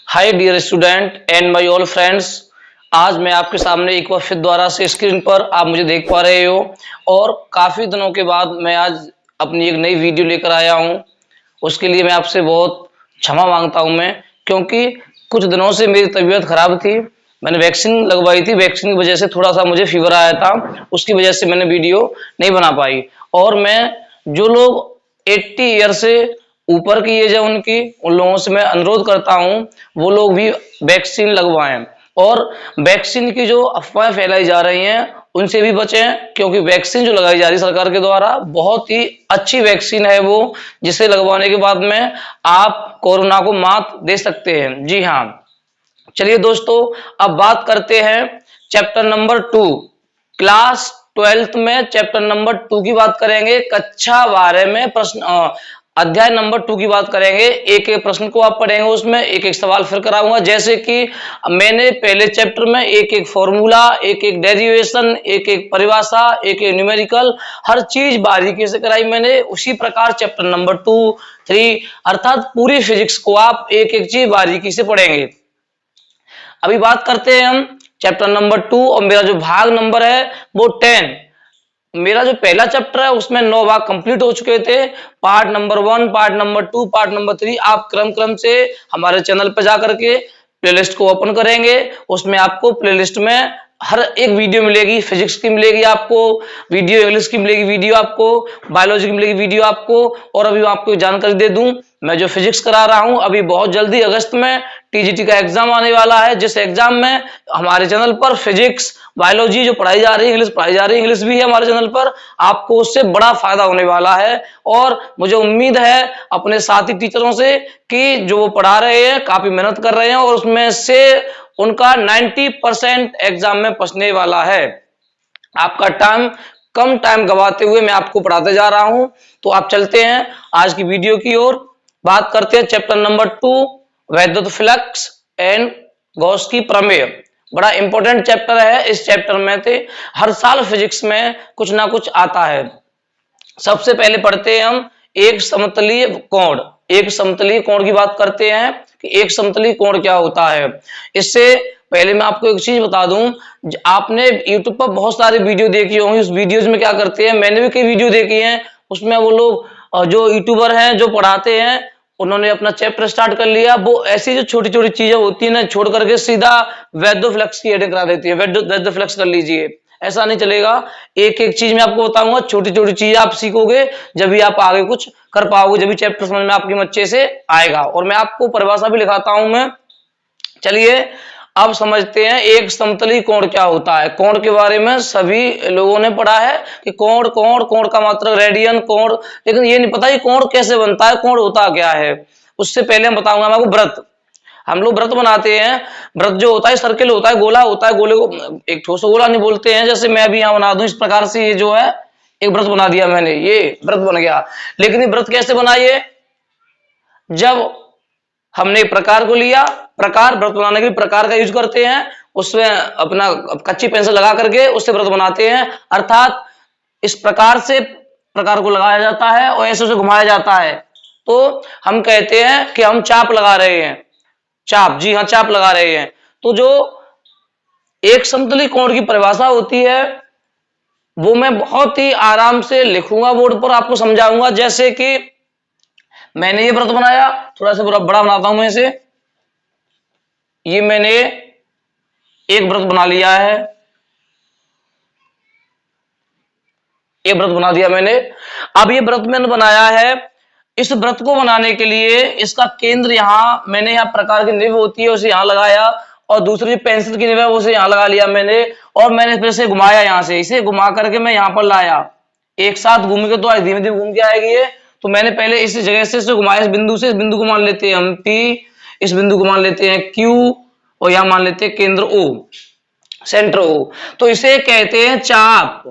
Hi dear student and my all friends. आज मैं आपके सामने एक बार फिर दोबारा से स्क्रीन पर आप मुझे देख पा रहे हो और काफ़ी दिनों के बाद मैं आज अपनी एक नई वीडियो लेकर आया हूँ। उसके लिए मैं आपसे बहुत क्षमा मांगता हूँ मैं, क्योंकि कुछ दिनों से मेरी तबीयत खराब थी। मैंने वैक्सीन लगवाई थी, वैक्सीन की वजह से थोड़ा सा मुझे फीवर आया था, उसकी वजह से मैंने वीडियो नहीं बना पाई। और मैं जो लोग 80 ईयर से ऊपर की एज है उनकी, उन लोगों से मैं अनुरोध करता हूँ वो लोग भी वैक्सीन लगवाएं। और वैक्सीन की जो अफवाहें फैलाई जा रही हैं उनसे भी बचें, क्योंकि वैक्सीन जो लगाई जा रही है सरकार के द्वारा बहुत ही अच्छी वैक्सीन है वो, जिसे लगवाने के बाद में आप कोरोना को मात दे सकते हैं। जी हाँ, चलिए दोस्तों, अब बात करते हैं चैप्टर नंबर 2। क्लास 12th में चैप्टर नंबर 2 की बात करेंगे। कक्षा 12 में प्रश्न अध्याय नंबर 2 की बात करेंगे। एक एक प्रश्न को आप पढ़ेंगे, उसमें एक एक सवाल फिर कराऊंगा। जैसे कि मैंने पहले चैप्टर में एक एक फॉर्मूला, एक एक डेरिवेशन, एक एक परिभाषा, एक एक न्यूमेरिकल, हर चीज बारीकी से कराई मैंने। उसी प्रकार चैप्टर नंबर 2, 3 अर्थात पूरी फिजिक्स को आप एक एक चीज बारीकी से पढ़ेंगे। अभी बात करते हैं हम चैप्टर नंबर 2 और मेरा जो भाग नंबर है वो 10। मेरा जो पहला चैप्टर है उसमें 9 भाग कंप्लीट हो चुके थे। Part number 1, part number 2, part number 3 आप क्रम क्रम से हमारे चैनल पर जाकर के प्लेलिस्ट को ओपन करेंगे। उसमें आपको प्लेलिस्ट में हर एक वीडियो मिलेगी। फिजिक्स की मिलेगी आपको वीडियो, इंग्लिश की मिलेगी वीडियो आपको, बायोलॉजी की मिलेगी वीडियो आपको। और अभी आपको जानकारी दे दूं, मैं जो फिजिक्स करा रहा हूं अभी बहुत जल्दी अगस्त में टीजीटी का एग्जाम आने वाला है, जिस एग्जाम में हमारे चैनल पर फिजिक्स, बायोलॉजी जो पढ़ाई जा रही है, इंग्लिश पढ़ाई जा रही है, इंग्लिश भी है हमारे चैनल पर, आपको उससे बड़ा फायदा होने वाला है। और मुझे उम्मीद है अपने साथी टीचरों से कि जो वो पढ़ा रहे हैं काफी मेहनत कर रहे हैं और उसमें से उनका 90% एग्जाम में पहुंचने वाला है। आपका कम टाइम गवाते हुए मैं आपको पढ़ाते जा रहा हूं। तो आप चलते हैं आज की वीडियो की ओर। बात करते हैं चैप्टर नंबर 2, वैद्युत फ्लक्स एंड गॉस की प्रमेय। बड़ा इंपॉर्टेंट चैप्टर है। इस चैप्टर में थे हर साल फिजिक्स में कुछ ना कुछ आता है। सबसे पहले पढ़ते हैं हम एक समतलीय कोण। एक समतलीय कोण की बात करते हैं कि एक समतलीय कोण क्या होता है। इससे पहले मैं आपको एक चीज बता दूं, आपने YouTube पर बहुत सारे वीडियो देखी होंगी। उस वीडियोज में क्या करते हैं, मैंने भी कई वीडियो देखी हैं, उसमें वो लोग जो यूट्यूबर हैं जो पढ़ाते हैं उन्होंने अपना चैप्टर स्टार्ट कर लिया, वो ऐसी जो छोटी छोटी चीजें होती है ना छोड़ करके सीधा वैद्युत फ्लक्स की हेडिंग करा देती है, वैद्युत फ्लक्स कर लीजिए। ऐसा नहीं चलेगा। एक एक चीज मैं आपको बताऊंगा, छोटी छोटी चीज आप सीखोगे जब भी आप आगे कुछ कर पाओगे, जब भी चैप्टर समझ में आपके अच्छे से आएगा। और मैं आपको परिभाषा भी लिखाता हूं मैं। चलिए अब समझते हैं एक समतलीय कोण क्या होता है। कोण के बारे में सभी लोगों ने पढ़ा है कि कोण कोण कोण का मतलब रेडियन कोण, लेकिन ये नहीं पता कि कोण कैसे बनता है, कोण होता क्या है। उससे पहले हम बताऊंगा मैं आपको व्रत। हम लोग व्रत बनाते हैं। व्रत जो होता है सर्किल होता है, गोला होता है, गोले को एक ठोस गोला नहीं बोलते हैं। जैसे मैं अभी यहाँ बना दूं इस प्रकार से, ये जो है एक व्रत बना दिया मैंने, ये व्रत बन गया। लेकिन ये व्रत कैसे बनाइए, जब हमने प्रकार को लिया, प्रकार व्रत बनाने के लिए प्रकार का यूज करते हैं, उसमें अपना कच्ची पेंसिल लगा करके उससे व्रत बनाते हैं। अर्थात इस प्रकार से प्रकार को लगाया जाता है और ऐसे उसे घुमाया जाता है, तो हम कहते हैं कि हम चाप लगा रहे हैं। चाप, जी हाँ, चाप लगा रहे हैं। तो जो एक समतलीय कोण की परिभाषा होती है वो मैं बहुत ही आराम से लिखूंगा बोर्ड पर, आपको समझाऊंगा। जैसे कि मैंने ये व्रत बनाया, थोड़ा सा बड़ा बनाता हूं मैं इसे। ये मैंने एक व्रत बना लिया है, एक व्रत बना दिया मैंने। अब ये व्रत मैंने बनाया है, इस व्रत को बनाने के लिए इसका केंद्र यहां मैंने, यहाँ प्रकार की निब होती है उसे यहां लगाया, और दूसरी पेंसिल की निब है उसे यहां लगा लिया मैंने। और मैंने फिर से घुमाया, यहां से इसे घुमा करके मैं यहां पर लाया। एक साथ घूम के तो धीमे धीमे घूम के आएगी ये। तो मैंने पहले इस जगह से घुमाया, इस बिंदु से, इस बिंदु को मान लेते हैं हम P, इस बिंदु को मान लेते हैं Q, और यहां मान लेते हैं केंद्र O, सेंटर O। तो इसे कहते हैं चाप,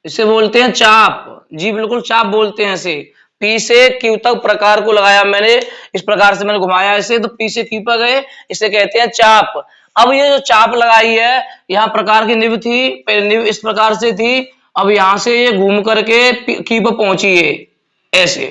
इसे बोलते हैं चाप। जी बिल्कुल, चाप बोलते हैं इसे। P से Q तक प्रकार को लगाया मैंने, इस प्रकार से मैंने घुमाया इसे, तो P से Q पर गए, इसे कहते हैं चाप। अब ये जो चाप लगाई है, यहाँ प्रकार की निब थी, पहले निब इस प्रकार से थी, अब यहां से ये घूम करके Q पर पहुंची है ऐसे।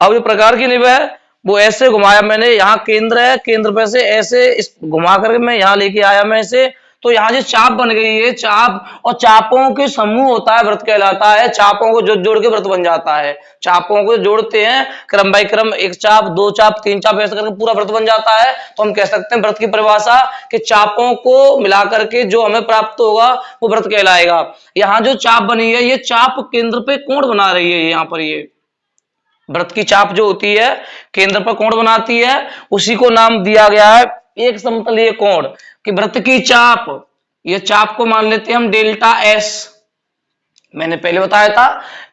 अब ये प्रकार की निब है वो ऐसे घुमाया मैंने, यहाँ केंद्र है, केंद्र पे से ऐसे इस घुमा करके मैं यहाँ लेके आया मैं इसे, तो यहाँ जो चाप बन गई है चाप, और चापों के समूह होता है व्रत कहलाता है। चापों को जोड़ जोड़ के व्रत बन जाता है। चापों को जोड़ते हैं क्रम बाय क्रम, एक चाप, दो चाप, तीन चाप, ऐसे करके पूरा व्रत बन जाता है। तो हम कह सकते हैं व्रत की परिभाषा कि चापों को मिला करके जो हमें प्राप्त होगा वो व्रत कहलाएगा। यहाँ जो चाप बनी है ये चाप केंद्र पे कोण बना रही है। यहाँ पर ये व्रत की चाप जो होती है केंद्र पर कोण बनाती है, उसी को नाम दिया गया है एक समतलीय कोण। कि व्रत की चाप, ये चाप को मान लेते हैं हम डेल्टा एस। मैंने पहले बताया था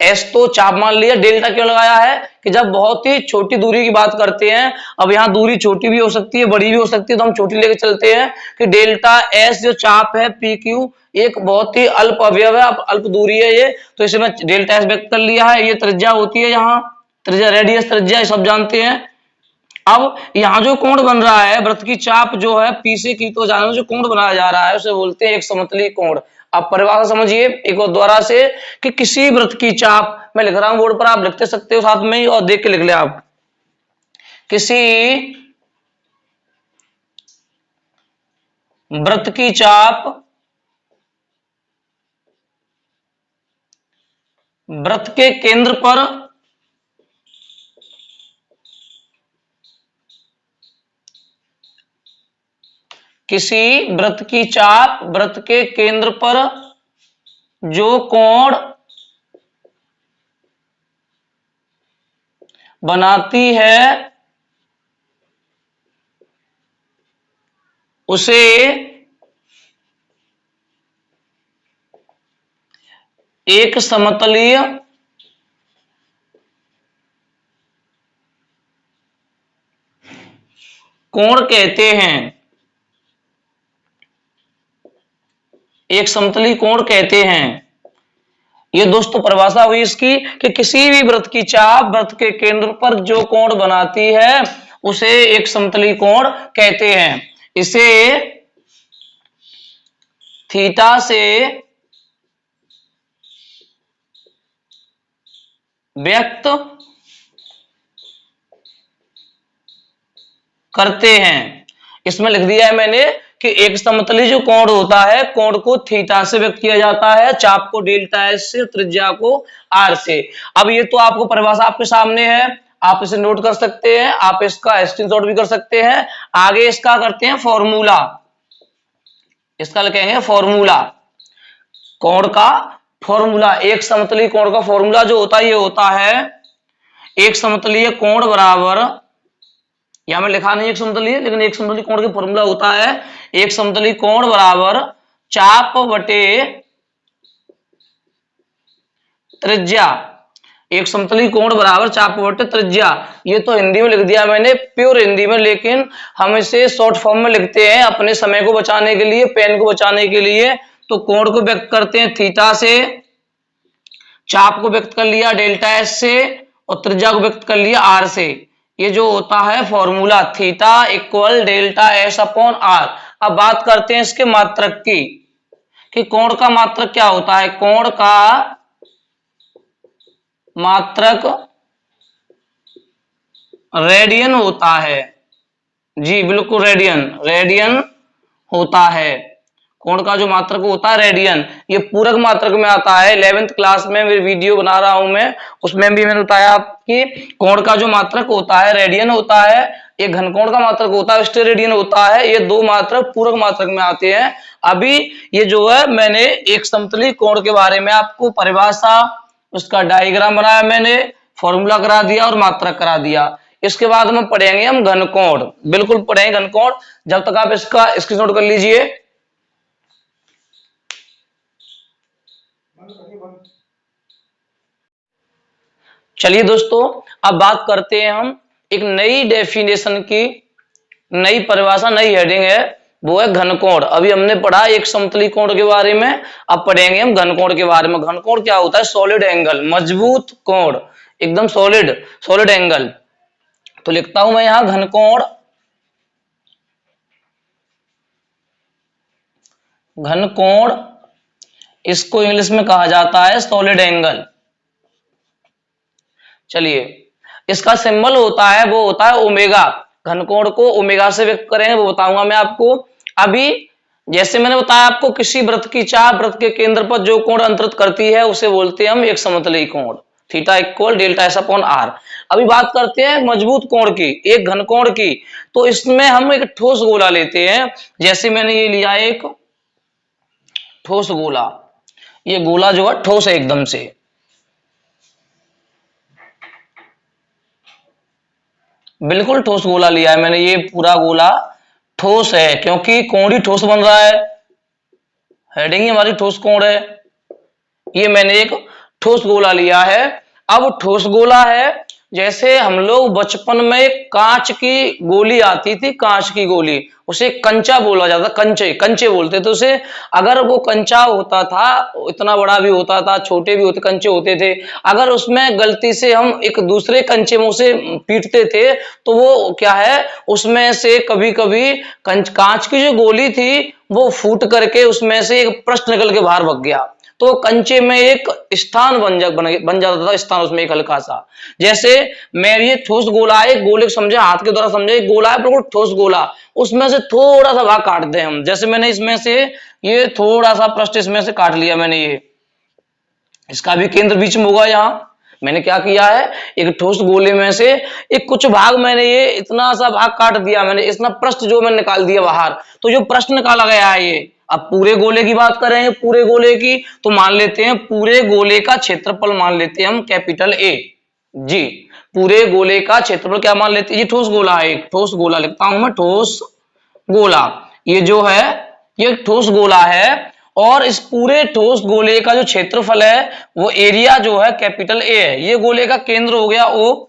एस तो चाप मान लिया, डेल्टा क्यों लगाया है कि जब बहुत ही छोटी दूरी की बात करते हैं, अब यहाँ दूरी छोटी भी हो सकती है बड़ी भी हो सकती है, तो हम छोटी लेके चलते हैं कि डेल्टा एस जो चाप है पी क्यू एक बहुत ही अल्प अवयव है, अल्प दूरी है ये, तो इसे मैं डेल्टा एस व्यक्त कर लिया है। ये त्रिज्या होती है, यहाँ त्रिज्या, रेडियस त्रिज्या सब जानते हैं। अब यहाँ जो कोण बन रहा है व्रत की चाप जो है पी से की तो जाने जो कोण बनाया जा रहा है उसे बोलते हैं एक समतलीय कोण। आप परिभाषा समझिए एक और द्वारा से कि किसी व्रत की चाप, मैं लिख रहा हूं बोर्ड पर, आप लिखते सकते हो साथ में ही और देख के लिख ले आप। किसी व्रत की चाप व्रत के केंद्र पर किसी व्रत की चाप व्रत के केंद्र पर जो कोण बनाती है उसे एक समतलीय कोण कहते हैं। एक समतलीय कोण कहते हैं। ये दोस्तों परिभाषा हुई इसकी कि किसी भी व्रत की चाप व्रत के केंद्र पर जो कोण बनाती है उसे एक समतलीय कोण कहते हैं। इसे थीटा से व्यक्त करते हैं। इसमें लिख दिया है मैंने कि एक समतलीय जो कोण होता है कोण को थीटा से व्यक्त किया जाता है, चाप को डेल्टा एस से, त्रिज्या को आर से। अब ये तो आपको परिभाषा आपके सामने है, आप इसे नोट कर सकते हैं, आप इसका स्क्रीनशॉट भी कर सकते हैं। आगे इसका करते हैं फॉर्मूला, इसका लिखेंगे फॉर्मूला, कोण का फॉर्मूला। एक समतलीय कोण का फॉर्मूला जो होता है ये होता है एक समतलीय कोण बराबर, यहां में लिखा नहीं एक समतलीय, लेकिन एक समतलीय कोण का फॉर्मूला होता है एक समतलीय कोण बराबर चाप बटे त्रिज्या। एक समतलीय कोण बराबर चाप बटे त्रिज्या। ये तो हिंदी में लिख दिया मैंने, प्योर हिंदी में, लेकिन हम इसे शॉर्ट फॉर्म में लिखते हैं अपने समय को बचाने के लिए, पेन को बचाने के लिए। तो कोण को व्यक्त करते हैं थीटा से, चाप को व्यक्त कर लिया डेल्टा एस से, और त्रिज्या को व्यक्त कर लिया आर से। ये जो होता है formula theta equal delta S upon R. अब बात करते हैं इसके मात्रक की कि कोण का मात्रक क्या होता है। कोण का मात्रक रेडियन होता है। जी बिल्कुल रेडियन, रेडियन होता है। कोण का जो मात्रक होता है रेडियन, ये पूरक मात्रक में आता है। 11th क्लास में मेरी वीडियो बना रहा हूं मैं, उसमें भी मैंने बताया कि कोण का जो मात्रक होता है रेडियन होता है, एक घनकोण का मात्रक होता है स्टेरेडियन होता है। ये दो मात्रक पूरक मात्रक में आते हैं। अभी ये जो है मैंने एक समतलीय कोण के बारे में आपको परिभाषा, उसका डायग्राम बनाया मैंने, फॉर्मूला करा दिया और मात्रक करा दिया। इसके बाद में पढ़ेंगे हम घनकोण, बिल्कुल पढ़ेंगे घनकोण। जब तक आप इसका स्क्रीनशॉट कर लीजिए। चलिए दोस्तों अब बात करते हैं हम एक नई डेफिनेशन की, नई परिभाषा, नई हेडिंग है, वो है घनकोण। अभी हमने पढ़ा एक समतलीय कोण के बारे में, अब पढ़ेंगे हम घनकोण के बारे में। घनकोण क्या होता है? सॉलिड एंगल, मजबूत कोण, एकदम सॉलिड, सॉलिड एंगल। तो लिखता हूं मैं यहां घनकोण। घनकोण इसको इंग्लिश में कहा जाता है सॉलिड एंगल। चलिए इसका सिंबल होता है वो होता है ओमेगा। घन कोण को ओमेगा से व्यक्त करेंगे वो बताऊंगा मैं आपको। अभी जैसे मैंने बताया आपको, किसी वृत्त की चाप वृत्त के केंद्र पर जो कोण अंतरित करती है उसे बोलते हैं हम एक समतली कोण, theta equal delta S upon R. अभी बात करते हैं मजबूत कोण की, एक घन कोण की। तो इसमें हम एक ठोस गोला लेते हैं। जैसे मैंने ये लिया एक ठोस गोला, ये गोला जो है ठोस है एकदम से, बिल्कुल ठोस गोला लिया है मैंने। ये पूरा गोला ठोस है क्योंकि कोण ही ठोस बन रहा है, हेडिंग ही हमारी ठोस कोण है। ये मैंने एक ठोस गोला लिया है। अब ठोस गोला है, जैसे हम लोग बचपन में कांच की गोली आती थी, कांच की गोली, उसे कंचा बोला जाता, कंचे कंचे बोलते थे उसे। अगर वो कंचा होता था, इतना बड़ा भी होता था, छोटे भी होते कंचे होते थे, अगर उसमें गलती से हम एक दूसरे कंचे में उसे पीटते थे तो वो क्या है, उसमें से कभी कभी कांच की जो गोली थी वो फूट करके उसमें से एक पृष्ठ निकल के बाहर भग गया, तो कंचे में एक स्थान बन जाता था, स्थान उसमें एक हल्का सा। जैसे मैं ये ठोस गोला है, एक गोले समझे, हाथ के द्वारा समझे, एक गोला है बिल्कुल ठोस गोला, उसमें से थोड़ा सा भाग काट दें हम। जैसे मैंने इसमें से ये थोड़ा सा पृष्ठ इसमें से काट लिया मैंने, ये इसका भी केंद्र बीच में होगा। यहाँ मैंने क्या किया है, एक ठोस गोले में से एक कुछ भाग मैंने ये इतना सा भाग काट दिया मैंने, इतना पृष्ठ जो मैंने निकाल दिया बाहर, तो जो पृष्ठ निकाला गया है ये। अब पूरे गोले की बात करें, पूरे गोले की, तो मान लेते हैं पूरे गोले का क्षेत्रफल मान लेते हैं हम कैपिटल ए जी। पूरे गोले का क्षेत्रफल क्या मान लेते हैं, ये ठोस गोला है, एक ठोस गोला लिखता हूं मैं, ठोस गोला। ये जो है ये ठोस गोला है, और इस पूरे ठोस गोले का जो क्षेत्रफल है वो एरिया जो है कैपिटल ए है। ये गोले का केंद्र हो गया ओ।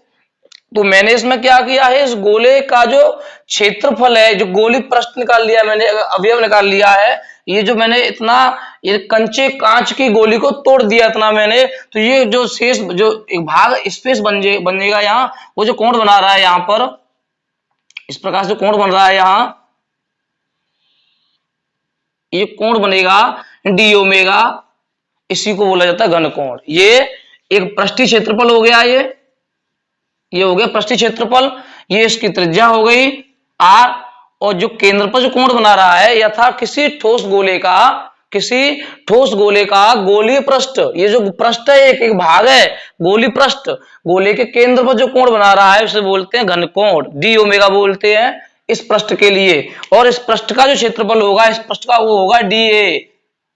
तो मैंने इसमें क्या किया है, इस गोले का जो क्षेत्रफल है, जो गोली पृष्ठ निकाल लिया मैंने, अवयव निकाल लिया है, ये जो मैंने इतना ये कंचे कांच की गोली को तोड़ दिया इतना मैंने, तो ये जो शेष जो एक भाग स्पेस बनेगा यहाँ, वो जो कोण बना रहा है यहाँ पर, इस प्रकार से कोण बन रहा है यहाँ, ये कोण बनेगा डी ओमेगा, इसी को बोला जाता है घन कोण। ये एक पृष्ठीय क्षेत्रफल हो गया, ये हो गया पृष्ठीय क्षेत्रफल, ये इसकी त्रिज्या हो गई आर, और जो केंद्र पर जो कोण बना रहा है यथा किसी ठोस गोले का गोलीय पृष्ठ, ये जो पृष्ठ है एक भाग है गोली पृष्ठ, गोले के केंद्र पर जो कोण बना रहा है उसे बोलते हैं घन कोण, डी ओमेगा बोलते हैं इस पृष्ठ के लिए। और इस पृष्ठ का जो क्षेत्रफल होगा, इस पृष्ठ का वो होगा डी ए,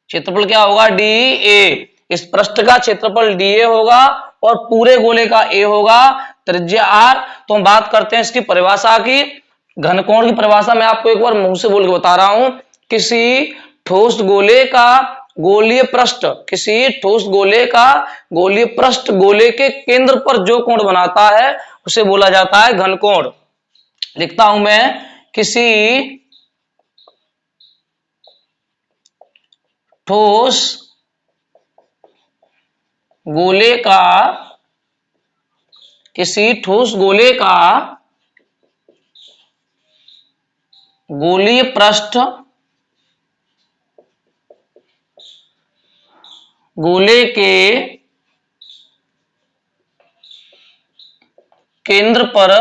क्षेत्रफल क्या होगा, डी ए। इस पृष्ठ का क्षेत्रफल डी ए होगा और पूरे गोले का ए होगा, त्रिज्या आर। तो हम बात करते हैं इसकी परिभाषा की। घन कोण की परिभाषा मैं आपको एक बार मुंह से बोल के बता रहा हूं, किसी ठोस गोले का गोलीय पृष्ठ, किसी ठोस गोले का गोलीय पृष्ठ गोले के केंद्र पर जो कोण बनाता है उसे बोला जाता है घन कोण। लिखता हूं मैं, किसी ठोस गोले का, किसी ठोस गोले का गोलीय पृष्ठ गोले के केंद्र पर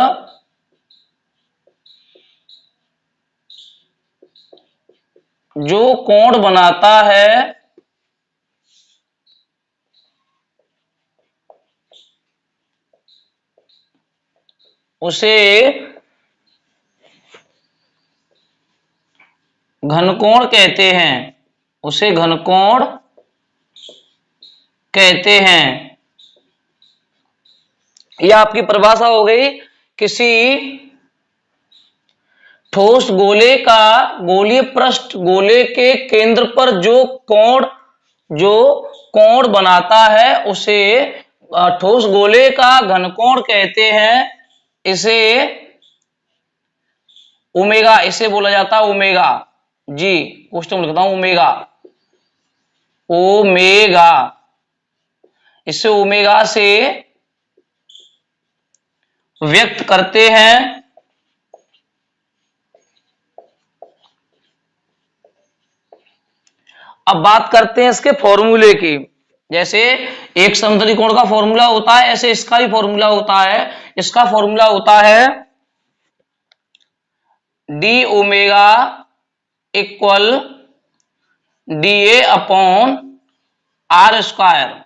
जो कोण बनाता है उसे घनकोण कहते हैं, उसे घनकोण कहते हैं। यह आपकी परिभाषा हो गई, किसी ठोस गोले का गोलीय पृष्ठ गोले के केंद्र पर जो कोण बनाता है उसे ठोस गोले का घनकोण कहते हैं। इसे ओमेगा, इसे बोला जाता है ओमेगा जी, क्वेश्चन में लिखता हूं ओमेगा, ओमेगा, इसे ओमेगा से व्यक्त करते हैं। अब बात करते हैं इसके फॉर्मूले की। जैसे एक समतली कोण का फॉर्मूला होता है, ऐसे इसका भी फॉर्मूला होता है। इसका फॉर्मूला होता है D omega equal D A upon are square.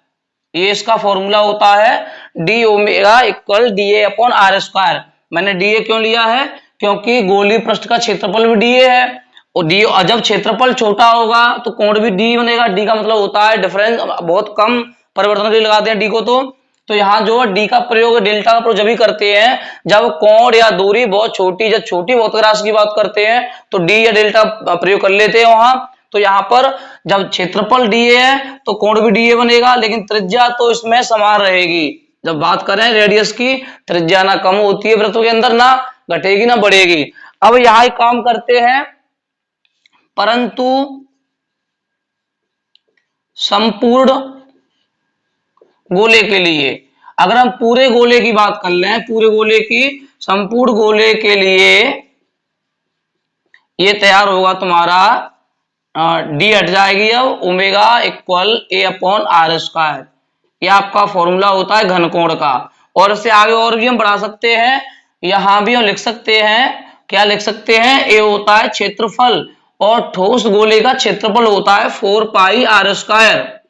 ये इसका फॉर्मूला होता है D omega equal D A upon are square. मैंने डी ए क्यों लिया है? क्योंकि गोलीय पृष्ठ का क्षेत्रफल भी डी ए है और डी, जब क्षेत्रफल छोटा होगा तो कोण भी डी बनेगा। डी का मतलब होता है डिफरेंस, बहुत कम परिवर्तन के लिए लगाते हैं डी को। तो यहाँ जो है डी का प्रयोग, डेल्टा का प्रयोग जब भी करते हैं जब कोण या दूरी बहुत छोटी, जब छोटी भौतिक राशि की बात करते हैं तो डी या डेल्टा प्रयोग कर लेते हैं वहां। तो यहाँ पर जब क्षेत्रफल डी ए है तो कोण भी डी ए बनेगा, लेकिन त्रिज्या तो इसमें समान रहेगी। जब बात करें रेडियस की, त्रिज्या ना कम होती है वृत्त के अंदर, ना घटेगी ना बढ़ेगी। अब यहाँ एक काम करते हैं, परंतु संपूर्ण गोले के लिए, अगर हम पूरे गोले की बात कर लें, पूरे गोले की, संपूर्ण गोले के लिए ये तैयार होगा तुम्हारा डी हट जाएगी, अब omega equal A upon are square. ये आपका फॉर्मूला होता है घनकोण का। और इससे आगे और भी हम बढ़ा सकते हैं, यहां भी हम लिख सकते हैं, क्या लिख सकते हैं? ए होता है क्षेत्रफल और ठोस गोले का क्षेत्रफल होता है 4 पाई आर स्क्वायर।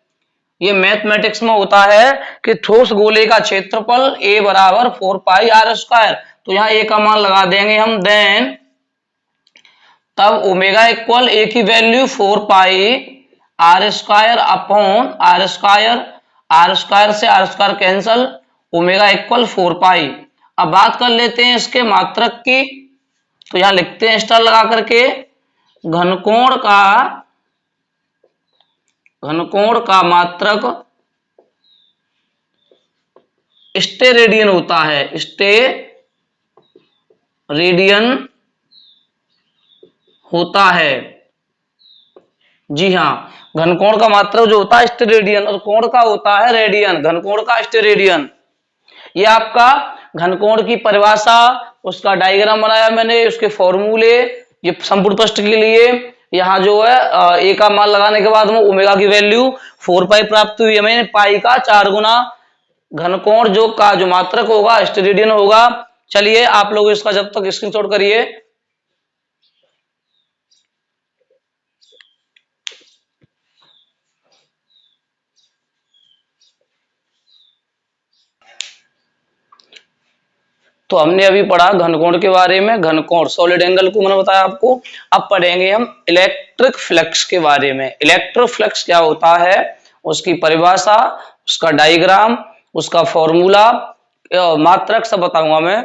ये मैथमेटिक्स में होता है कि ठोस गोले का क्षेत्रफल ए बराबर 4 पाई आर स्क्वायर। तो यहाँ ए का मान लगा देंगे हम, देन तब ओमेगा इक्वल ए की value 4 pi r square upon are square, r square से r square cancel, omega equal 4 pi. अब बात कर लेते हैं इसके मात्रक की, तो यहां लिखते हैं स्टार लगा करके, घनकोण का मात्रक स्टेरेडियन होता है, स्टेरेडियन होता है। जी हाँ, घनकोण का मात्रक जो होता है स्टेरेडियन और कोण का होता है रेडियन, घनकोण का स्टेरेडियन। ये आपका घनकोण की परिभाषा, उसका डायग्राम बनाया मैंने, उसके फॉर्मूले, ये संपूर्ण पृष्ठ के लिए यहाँ जो है ए का मान लगाने के बाद में ओमेगा की वैल्यू 4 पाई प्राप्त हुई हमें, पाई का 4 गुना घनकोण जो का जो मात्रक होगा स्टेरेडियन होगा। चलिए आप लोग इसका जब तक स्क्रीनशॉट करिए। तो हमने अभी पढ़ा घनकोण के बारे में, घनकोण सॉलिड एंगल को मैंने बताया आपको। अब पढ़ेंगे हम इलेक्ट्रिक फ्लक्स के बारे में। इलेक्ट्रिक फ्लक्स क्या होता है, उसकी परिभाषा, उसका डायग्राम, उसका फॉर्मूला, मात्रक सब बताऊंगा मैं।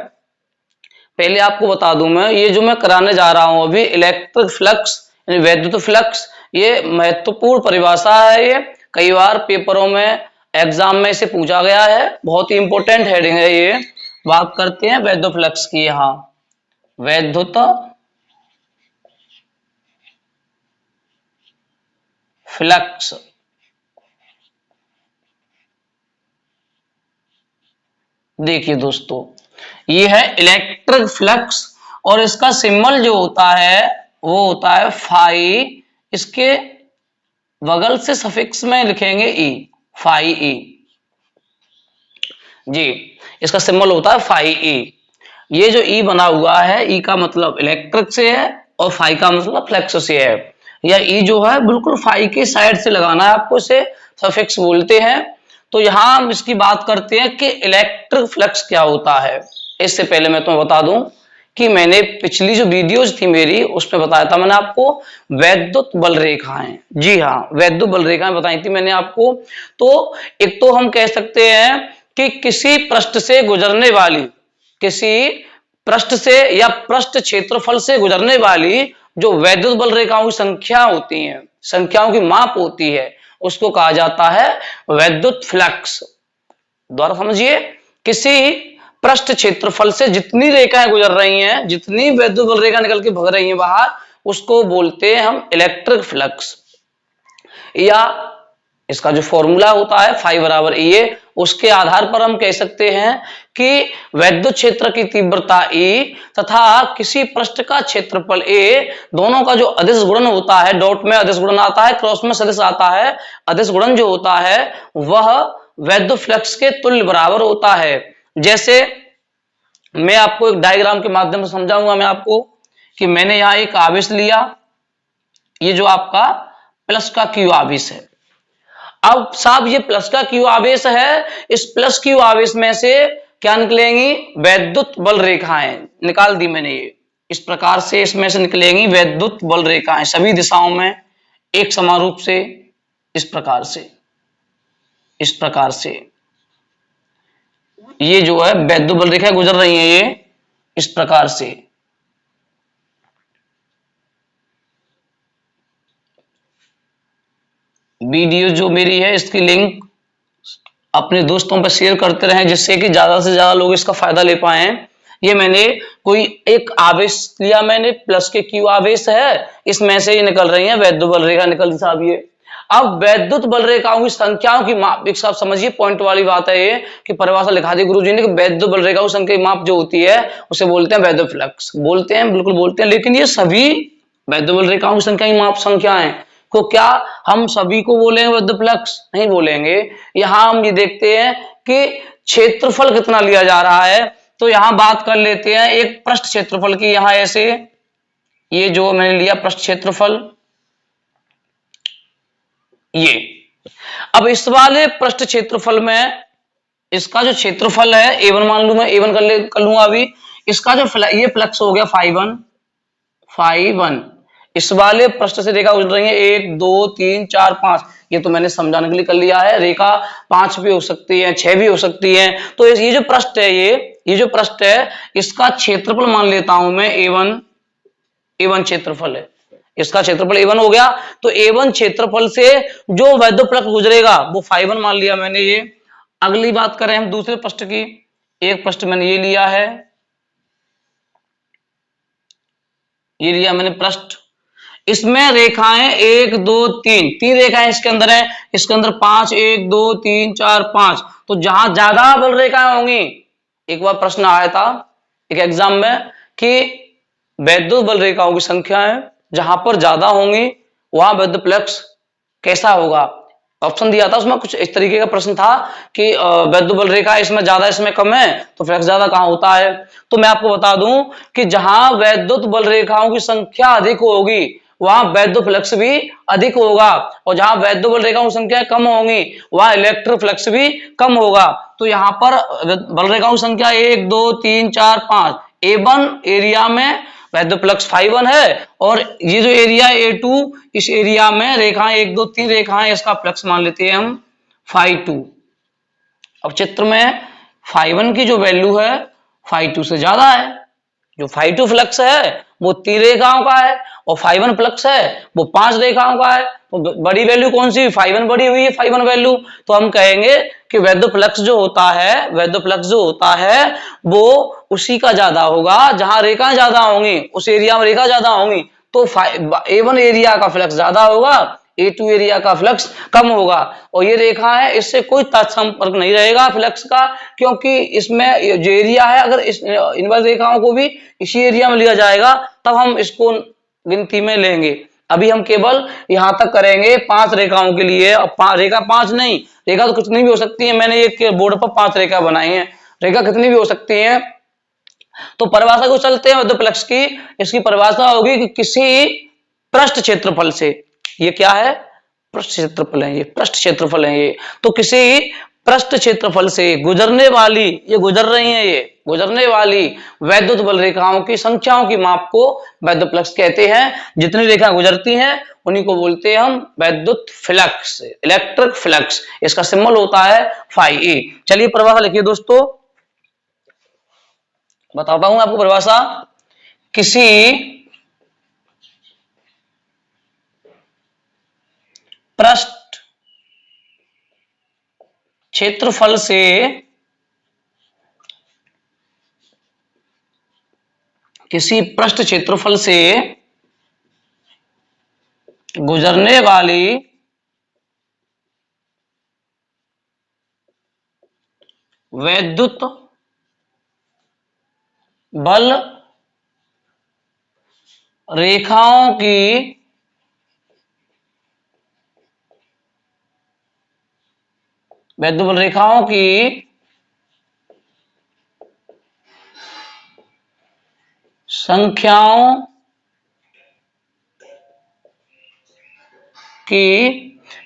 पहले आपको बता दूं मैं, ये जो मैं कराने जा रहा हूं अभी, इलेक्ट्रिक फ्लक्स यानी वैद्युत फ्लक्स, ये महत्वपूर्ण परिभाषा है। ये कई बार पेपरों में, एग्जाम में इसे पूछा गया है, बहुत ही इंपॉर्टेंट हेडिंग है ये। बात करते हैं वैद्युत फ्लक्स की। यहां वैद्युत फ्लक्स, देखिए दोस्तों, ये है इलेक्ट्रिक फ्लक्स और इसका सिंबल जो होता है वो होता है फाई। इसके बगल से सफिक्स में लिखेंगे ई, फाई ई। जी, इसका सिंबल होता है फाई ई। ये जो ई बना हुआ है, ई का मतलब इलेक्ट्रिक से है और फाई का मतलब फ्लक्स से है। या ई जो है बिल्कुल फाई के साइड से लगाना है आपको, इसे सफिक्स बोलते हैं। तो यहां हम इसकी बात करते हैं कि इलेक्ट्रिक फ्लक्स क्या होता है। इससे पहले मैं तुम्हें बता दूं कि मैंने पिछली जो वीडियोज थी मेरी, उसमें बताया था मैंने आपको वैद्युत बल रेखाएं। जी हाँ, वैद्युत बल रेखाएं बताई थी मैंने आपको। तो एक तो हम कह सकते हैं कि किसी पृष्ठ से गुजरने वाली, किसी पृष्ठ से या पृष्ठ क्षेत्रफल से गुजरने वाली जो वैद्युत बल रेखाओं की संख्या होती है, संख्याओं की माप होती है, उसको कहा जाता है वैद्युत फ्लक्स। द्वारा समझिए, किसी पृष्ठ क्षेत्रफल से जितनी रेखाएं गुजर रही हैं, जितनी वैद्युत बल रेखा निकल के भग रही हैं बाहर, उसको बोलते हैं हम इलेक्ट्रिक फ्लक्स। या इसका जो फॉर्मूला होता है फाई बराबर ए, उसके आधार पर हम कह सकते हैं कि वैद्युत क्षेत्र की तीव्रता E तथा किसी पृष्ठ का क्षेत्रफल A, दोनों का जो अदिश गुणन होता है, डॉट में अदिश गुणन आता है, क्रॉस में सदिश आता है, अदिश गुणन जो होता है वह वैद्युत फ्लक्स के तुल्य बराबर होता है। जैसे मैं आपको एक डायग्राम के माध्यम से समझाऊंगा मैं आपको कि मैंने यहां एक आवेश लिया, ये जो आपका प्लस का क्यू आवेश है। अब साहब ये प्लस का क्यू आवेश है, इस प्लस क्यू आवेश में से क्या निकलेंगी? वैद्युत बल रेखाएं निकाल दी मैंने। ये इस प्रकार से इसमें से निकलेंगी वैद्युत बल रेखाएं सभी दिशाओं में एक समान रूप से, इस प्रकार से, इस प्रकार से ये जो है वैद्युत बल रेखा गुजर रही है, ये इस प्रकार से। वीडियो जो मेरी है इसकी लिंक अपने दोस्तों पर शेयर करते रहें, जिससे कि ज्यादा से ज्यादा लोग इसका फायदा ले पाए। ये मैंने कोई एक आवेश लिया, मैंने प्लस के क्यू आवेश है, इसमें से ये निकल रही है वैद्युत बल रेखा निकल साहब ये। अब वैद्युत बल रेखाओं की संख्याओं की माप, एक साहब समझिए पॉइंट वाली बात है ये कि परिभाषा लिखा दी गुरुजी ने कि वैद्युत बल रेखाओं की संख्या की माप जो होती है उसे बोलते हैं वैद्युत फ्लक्स, बोलते हैं, बिल्कुल बोलते हैं। लेकिन ये सभी वैद्युत बल रेखाओं की संख्या की माप संख्याएं को क्या हम सभी को बोलेंगे वैद्युत फ्लक्स? नहीं बोलेंगे। यहां हम ये देखते हैं कि क्षेत्रफल कितना लिया जा रहा है, तो यहां बात कर लेते हैं एक पृष्ठ क्षेत्रफल की। यहां ऐसे ये जो मैंने लिया पृष्ठ क्षेत्रफल, ये अब इस वाले पृष्ठ क्षेत्रफल में इसका जो क्षेत्रफल है A1 मान लू, मैं A1 कर लूंगा अभी। इसका जो ये फ्लक्स हो गया φ1, इस वाले पृष्ठ से रेखा गुजर रही है 1 2 3 4 5, ये तो मैंने समझाने के लिए कर लिया है। रेखा 5 भी हो सकती है, 6 भी हो सकती है। तो ये जो पृष्ठ है, ये जो पृष्ठ है इसका क्षेत्रफल मान लेता हूं मैं A1 क्षेत्रफल है, इसका क्षेत्रफल A1 हो गया। तो A1 क्षेत्रफल से जो वैद्युत फ्लक्स गुजरेगा वो φ1 मान लिया मैंने ये। अगली बात करें हम दूसरे पृष्ठ की, एक पृष्ठ मैंने ये लिया है, ये लिया मैंने पृष्ठ, इसमें रेखाएं 1 2 3, तीन रेखाएं इसके अंदर है, इसके अंदर 5 1 2 3 4 5। तो जहां ज्यादा बल रेखाएं होंगी, एक बार प्रश्न आया था एक एग्जाम में कि वैद्युत बल रेखाओं की संख्या है जहां पर ज्यादा होंगी वहां वैद्युत फ्लक्स कैसा होगा? ऑप्शन दिया था उसमें कुछ इस तरीके का प्रश्न था कि वैद्युत बल रेखा इसमें ज्यादा इसमें कम है तो फ्लक्स ज्यादा कहां होता है? तो मैं आपको बता दूं कि जहां वैद्युत बल रेखाओं की संख्या अधिक होगी वहां वैद्युत फ्लक्स भी अधिक होगा, और जहां वैद्युत बल रेखाओं की संख्या कम होगी वहां इलेक्ट्रिक फ्लक्स भी कम होगा। तो यहां पर बल रेखाओं की संख्या 1 2 3 4 5, A1 एरिया में वैद्युत फ्लक्स φ1 है, और ये जो एरिया A2, इस एरिया में रेखाएं 1 2 3 रेखाएं, इसका फ्लक्स मान लेते हैं हम φ2। अब चित्र में φ1 की जो वैल्यू है φ2 से ज्यादा है। जो φ2 फ्लक्स है वो 3 रेखाओं का है और φ1 फ्लक्स है वो 5 रेखाओं का है। तो बड़ी वैल्यू कौन सी? φ1 बड़ी हुई है, φ1 वैल्यू। तो हम कहेंगे कि वैद्युत फ्लक्स जो होता है, वैद्युत फ्लक्स जो होता है वो उसी का ज्यादा होगा जहां रेखाएं ज्यादा होंगी, उस एरिया में रेखा ज्यादा होंगी। तो A1 एरिया का फ्लक्स ज्यादा होगा, A2 एरिया का फ्लक्स कम होगा। और ये रेखा है इससे कोई तत्संपर्क नहीं रहेगा फ्लक्स का, क्योंकि इसमें जो एरिया है अगर इन वाली रेखाओं को भी इसी एरिया में लिया जाएगा तब हम इसको गिनती में लेंगे। अभी हम केवल यहां तक करेंगे 5 रेखाओं के लिए। रेखा 5 नहीं, रेखा तो कितनी भी हो सकती है, मैंने एक बोर्ड पर 5 रेखा बनाई है, रेखा कितनी भी हो सकती है। तो परिभाषा को चलते हैं वैद्युत फ्लक्स की। इसकी परिभाषा होगी कि किसी पृष्ठ क्षेत्रफल से, ये क्या है? पृष्ठ क्षेत्रफल है, ये पृष्ठ क्षेत्रफल है ये। तो किसी पृष्ठ क्षेत्रफल से गुजरने वाली, ये गुजर रही है, ये गुजरने वाली वैद्युत बल रेखाओं की संख्याओं की माप को वैद्युत फ्लक्स कहते हैं। जितनी रेखा गुजरती हैं उन्हीं को बोलते हैं हम वैद्युत फ्लक्स, इलेक्ट्रिक फ्लक्स। इसका सिंबल होता है φe। चलिए परिभाषा लिखिए दोस्तों, बताता हूं आपको परिभाषा। किसी पृष्ठ क्षेत्रफल से किसी पृष्ठ क्षेत्रफल से गुजरने वाली वैद्युत बल रेखाओं की वैद्युत बल रेखाओं की संख्याओं की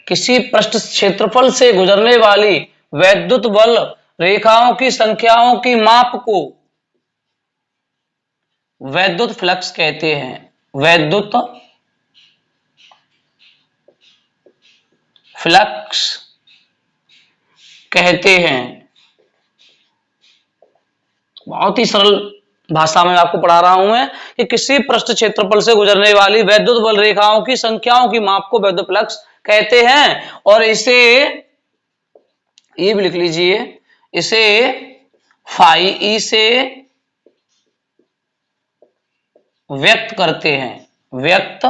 किसी पृष्ठ क्षेत्रफल से गुजरने वाली वैद्युत बल रेखाओं की संख्याओं की माप को वैद्युत फ्लक्स कहते हैं। वैद्युत फ्लक्स कहते हैं। बहुत ही सरल भाषा में आपको पढ़ा रहा हूं मैं कि किसी पृष्ठ क्षेत्रफल से गुजरने वाली वैद्युत बल रेखाओं की संख्याओं की माप को वैद्युत फ्लक्स कहते हैं। और इसे ये भी लिख लीजिए, इसे फाई ई से व्यक्त करते हैं। व्यक्त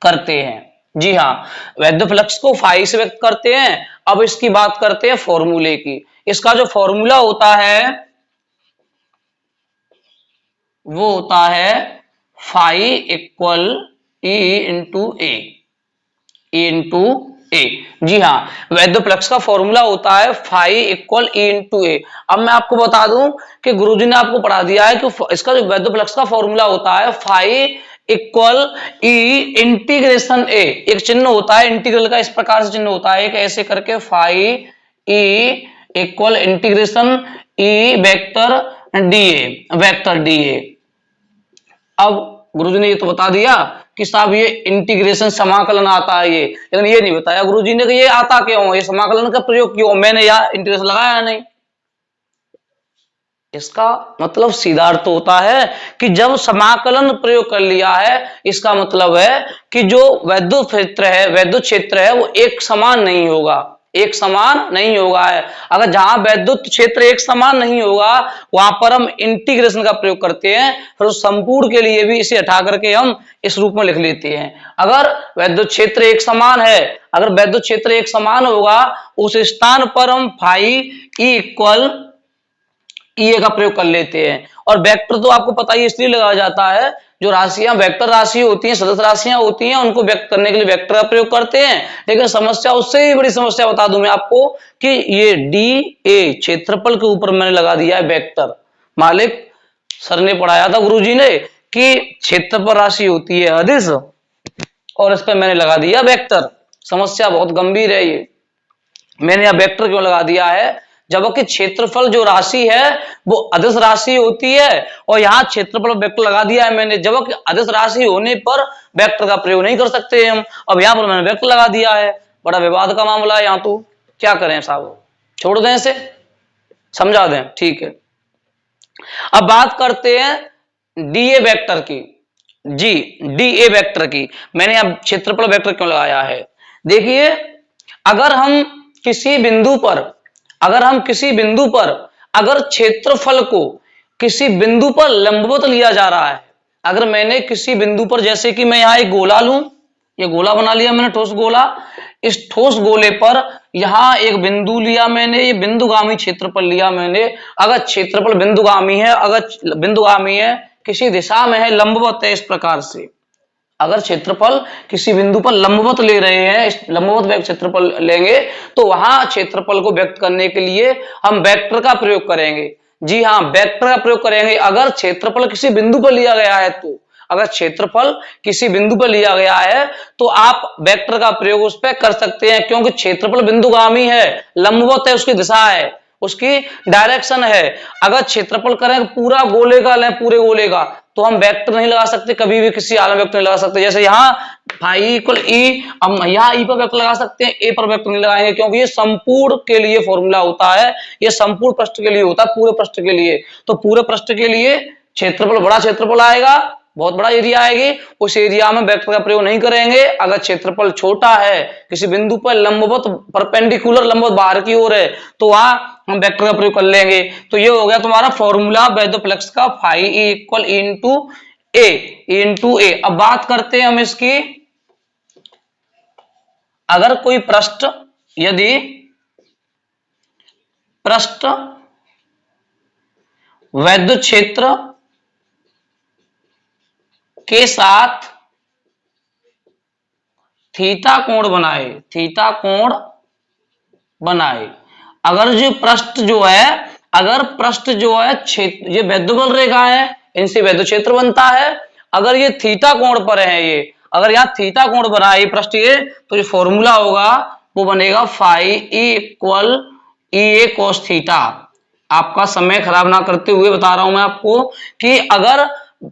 करते हैं, जी हाँ, वैद्युत फ्लक्स को फाई से व्यक्त करते हैं। अब इसकी बात करते हैं फॉर्मूले की। इसका जो फॉर्मूला होता है वो होता है फाई इक्वल ई इंटू ए। जी हाँ, वैद्युत फ्लक्स का फॉर्मूला होता है फाई इक्वल ई इंटू ए। अब मैं आपको बता दूं कि गुरुजी ने आपको पढ़ा दिया है कि इसका जो वैद्युत फ्लक्स का फॉर्मूला होता है फाई इक्वल ई इंटीग्रेशन ए। एक चिन्ह होता है इंटीग्रल का, इस प्रकार से चिन्ह होता है कि ऐसे करके phi E equal integration E vector D A. अब गुरुजी ने ये तो बता दिया कि साहब ये इंटीग्रेशन समाकलन आता है ये, लेकिन ये नहीं बताया गुरुजी ने कि ये आता क्यों, ये समाकलन का प्रयोग क्यों। मैंने यहाँ इंटीग्रेशन लगाया नहीं। इसका मतलब सीधा अर्थ होता है कि जब समाकलन प्रयोग कर लिया है, इसका मतलब है कि जो वैद्युत क्षेत्र है वो एक समान नहीं होगा, एक समान नहीं होगा है। अगर जहां वैद्युत क्षेत्र एक समान नहीं होगा वहां पर हम इंटीग्रेशन का प्रयोग करते हैं, फिर उस संपूर्ण के लिए भी इसे हटा करके हम इस रूप में लिख लेते हैं। अगर वैद्युत क्षेत्र एक समान है, अगर वैद्युत क्षेत्र एक समान होगा उस स्थान पर हम फाई ई इक्वल ई का प्रयोग कर लेते हैं। और वेक्टर तो आपको पता ही इसलिए लगाया जाता है, जो राशियां वेक्टर राशि होती हैं, सदस्य राशियां होती हैं, उनको व्यक्त करने के लिए वेक्टर का प्रयोग करते हैं। लेकिन समस्या उससे ही बड़ी समस्या बता दूं मैं आपको कि ये डी ए क्षेत्रफल के ऊपर मैंने लगा दिया है वेक्टर। मालिक सर ने पढ़ाया था गुरुजी ने कि क्षेत्रफल राशि होती है अदिश और इस पर मैंने लगा दिया वेक्टर। समस्या बहुत गंभीर है ये। मैंने यहाँ वेक्टर क्यों लगा दिया है, जबकि क्षेत्रफल जो राशि है वो अदिश राशि होती है और यहाँ क्षेत्रफल वेक्टर लगा दिया है मैंने, जबकि अदिश राशि होने पर वेक्टर का प्रयोग नहीं कर सकते हम। अब यहाँ पर मैंने वेक्टर लगा दिया है। बड़ा विवाद का मामला है यहाँ तो, क्या करें साहब, छोड़ दें इसे, समझा दें, ठीक है। अब बात करते हैं डीए वेक्टर की। जी, डीए वेक्टर की मैंने अब क्षेत्रफल वेक्टर क्यों लगाया है। देखिए, अगर हम किसी बिंदु पर अगर क्षेत्रफल को किसी बिंदु पर लंबवत लिया जा रहा है, अगर मैंने किसी बिंदु पर, जैसे कि मैं यहां एक गोला लूं, ये गोला बना लिया मैंने, ठोस गोला, इस ठोस गोले पर यहां एक बिंदु लिया मैंने, ये बिंदुगामी क्षेत्रफल लिया मैंने। अगर क्षेत्रफल बिंदुगामी है, अगर बिंदुगामी है किसी दिशा में है, लंबवत है, इस प्रकार से अगर क्षेत्रफल किसी बिंदु पर लंबवत ले रहे हैं, लंबवत क्षेत्रफल लेंगे, तो वहां क्षेत्रफल को व्यक्त करने के लिए हम वेक्टर का प्रयोग करेंगे। जी हाँ, वेक्टर का प्रयोग करेंगे। अगर क्षेत्रफल किसी बिंदु पर लिया गया है तो, अगर क्षेत्रफल किसी बिंदु पर लिया गया है तो आप वेक्टर का प्रयोग उस पर कर सकते हैं, क्योंकि क्षेत्रफल बिंदुगामी है, लंबवत है, उसकी दिशा है, उसकी डायरेक्शन है। अगर क्षेत्रफल करें पूरा गोले का लें, पूरे गोले का, तो हम वेक्टर नहीं लगा सकते, कभी भी किसी आलम वेक्टर नहीं लगा सकते। जैसे यहाँ फाई इक्वल ई, हम यहाँ ई पर वेक्टर लगा सकते हैं, ए पर वेक्टर नहीं लगाएंगे, क्योंकि ये संपूर्ण के लिए फॉर्मूला होता है, ये संपूर्ण पृष्ठ के लिए होता है, पूरे पृष्ठ के लिए। तो पूरे पृष्ठ के लिए क्षेत्रफल, बड़ा क्षेत्रफल आएगा, बहुत बड़ा एरिया आएगी, उस एरिया में वेक्टर का प्रयोग नहीं करेंगे। अगर क्षेत्रफल छोटा है, किसी बिंदु पर लंबवत परपेंडिकुलर लंबवत बाहर की ओर है, तो वहां हम वेक्टर का प्रयोग कर लेंगे। तो ये हो गया तुम्हारा फॉर्मूला वैद्युत फ्लक्स का, फाई ई इक्वल इंटू ए। अब बात करते हैं हम इसकी, अगर कोई पृष्ठ, यदि पृष्ठ वैद्युत क्षेत्र के साथ थीटा कोण बनाए, अगर जो पृष्ठ जो है, अगर पृष्ठ जो है क्षेत्र, ये वैद्युबल रेखा है, इनसे वैद्युत क्षेत्र बनता है। अगर ये थीटा कोण पर है, ये अगर यहाँ थीटा कोण बना है ये पृष्ठ, ये तो जो फॉर्मूला होगा वो बनेगा फाई ई इक्वल ई ए कोस थीटा। आपका समय खराब ना करते हुए बता रहा हूं मैं आपको कि अगर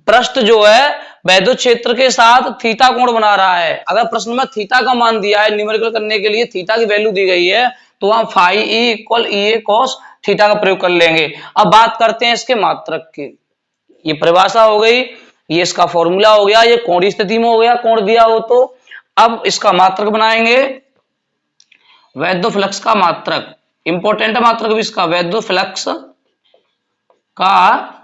पृष्ठ जो है वैद्युत क्षेत्र के साथ थीटा कोण बना रहा है, अगर प्रश्न में थीटा का मान दिया है, न्यूमेरिकल करने के लिए थीटा की वैल्यू दी गई है, तो वहां फाई ई इक्वल ई ए कोस थीटा का प्रयोग कर लेंगे। अब बात करते हैं इसके मात्रक की। ये परिभाषा हो गई, ये इसका फॉर्मूला हो गया, ये कोणीय स्थिति में हो गया, कोण दिया हो तो। अब इसका मात्रक बनाएंगे, वैद्युत फ्लक्स का मात्रक, इंपॉर्टेंट है मात्रक भी इसका, वैद्युत फ्लक्स का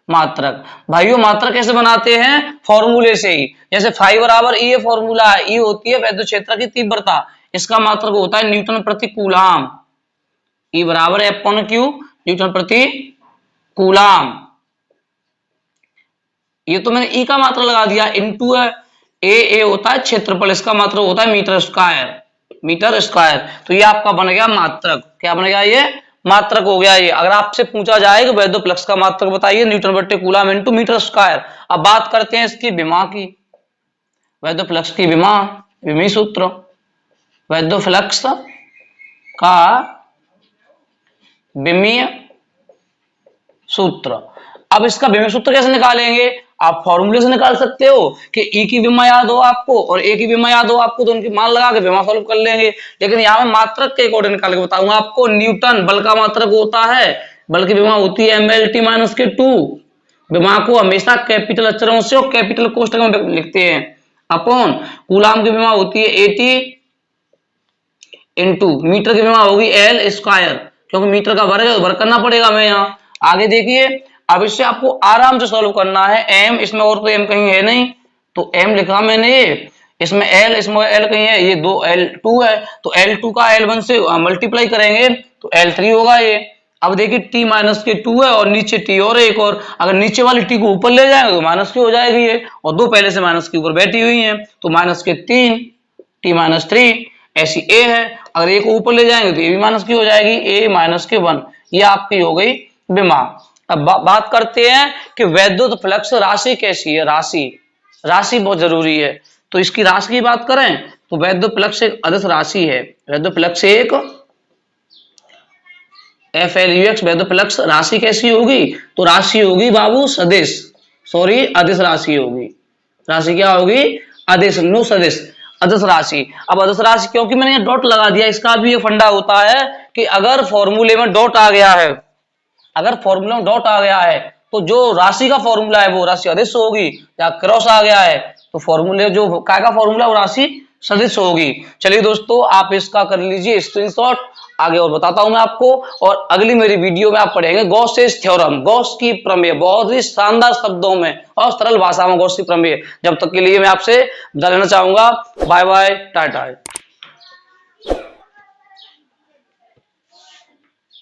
मात्रक। भाइयों मात्रक कैसे बनाते हैं? फॉर्मूले से ही। जैसे फाई बराबर ई, फॉर्मूला है, ई होती है वैद्युत क्षेत्र की तीव्रता, इसका मात्रक होता है न्यूटन प्रति कूलाम। ई बराबर एफ अपॉन क्यू, न्यूटन प्रति कूलाम। ये तो मैंने ई का मात्रक लगा दिया, इनटू है ए होता है क्षेत्रफल, इसका मात्रक होता है मीटर स्क्वायर, मीटर स्क्वायर। तो ये आपका बन गया मात्रक। क्या बन गया? ये मात्रक हो गया। ये अगर आपसे पूछा जाए कि वैद्युत फ्लक्स का मात्रक बताइए, न्यूटन बट्टे कूलाम इनटू मीटर स्क्वायर। अब बात करते हैं इसकी विमा की, वैद्युत फ्लक्स की विमा, विमी सूत्र, वैद्युत फ्लक्स का विमीय सूत्र। अब इसका विमीय सूत्र कैसे निकालेंगे? आप फॉर्मूले से निकाल सकते हो कि ई की विमा याद हो आपको और ए की विमा याद हो आपको, तो उनकी मान लगा के विमा सॉल्व कर लेंगे। लेकिन यहाँ मैं मात्रक के अकॉर्डिंग निकाल के बताऊंगा आपको। न्यूटन बल का मात्रक होता है, बल की विमा होती है mLT माइनस के 2। विमा को हमेशा कैपिटल अक्षरों से और कैपिटल कोष्टक में लिखते हैं, अपॉन कूलाम की विमा होती है 80 इंटू मीटर की विमा होगी L स्क्वायर, क्योंकि मीटर का वर्ग है, वर्ग करना पड़ेगा हमें यहाँ। आगे देखिए, अब इससे आपको आराम से सॉल्व करना है। m इसमें और तो m कहीं है नहीं, तो m लिखा मैंने, इसमें l, इसमें l कहीं है, ये दो L2 है, तो L2 का L1 से मल्टीप्लाई करेंगे तो L3 होगा ये। अब देखिए t माइनस के 2 है और नीचे t और एक और, अगर नीचे वाली t को ऊपर ले जाएंगे तो माइनस की हो जाएगी ये, और दो पहले से माइनस के ऊपर बैठी हुई है, तो माइनस के 3 t माइनस 3, ऐसी a है, अगर a को ऊपर ले जाएंगे तो ये भी माइनस की हो जाएगी, a माइनस के 1। ये आपकी हो गई विमा। अब बात करते हैं कि वैद्युत फ्लक्स राशि कैसी है। राशि बहुत जरूरी है, तो इसकी राशि की बात करें तो वैद्युत फ्लक्स एक अदिश राशि है। वैद्युत फ्लक्स एक FLUX वैद्युत फ्लक्स राशि कैसी होगी? तो राशि होगी बाबू सदिश, सॉरी अदिश राशि होगी। राशि क्या होगी? अदिश, नो सदिश, अदिश राशि। अब अदिश राशि क्योंकि मैंने ये डॉट लगा दिया, इसका भी ये फंडा होता है कि अगर फॉर्मूले में डॉट आ गया है, अगर फॉर्मूला में डॉट आ गया है तो जो राशि का फॉर्मूला है वो राशि अदिश होगी, या क्रॉस आ गया है तो फॉर्मूले जो काय का फॉर्मूला वो राशि सदिश होगी। चलिए दोस्तों, आप इसका कर लीजिए स्क्रीनशॉट, आगे और बताता हूं मैं आपको। और अगली मेरी वीडियो में आप पढ़ेंगे गॉसेस थ्योरम, गॉस की प्रमेय, बहुत ही शानदार शब्दों में और सरल भाषा में गॉस की प्रमेय। जब तक के लिए मैं आपसे विदा लेना चाहूंगा। Bye bye, Tata.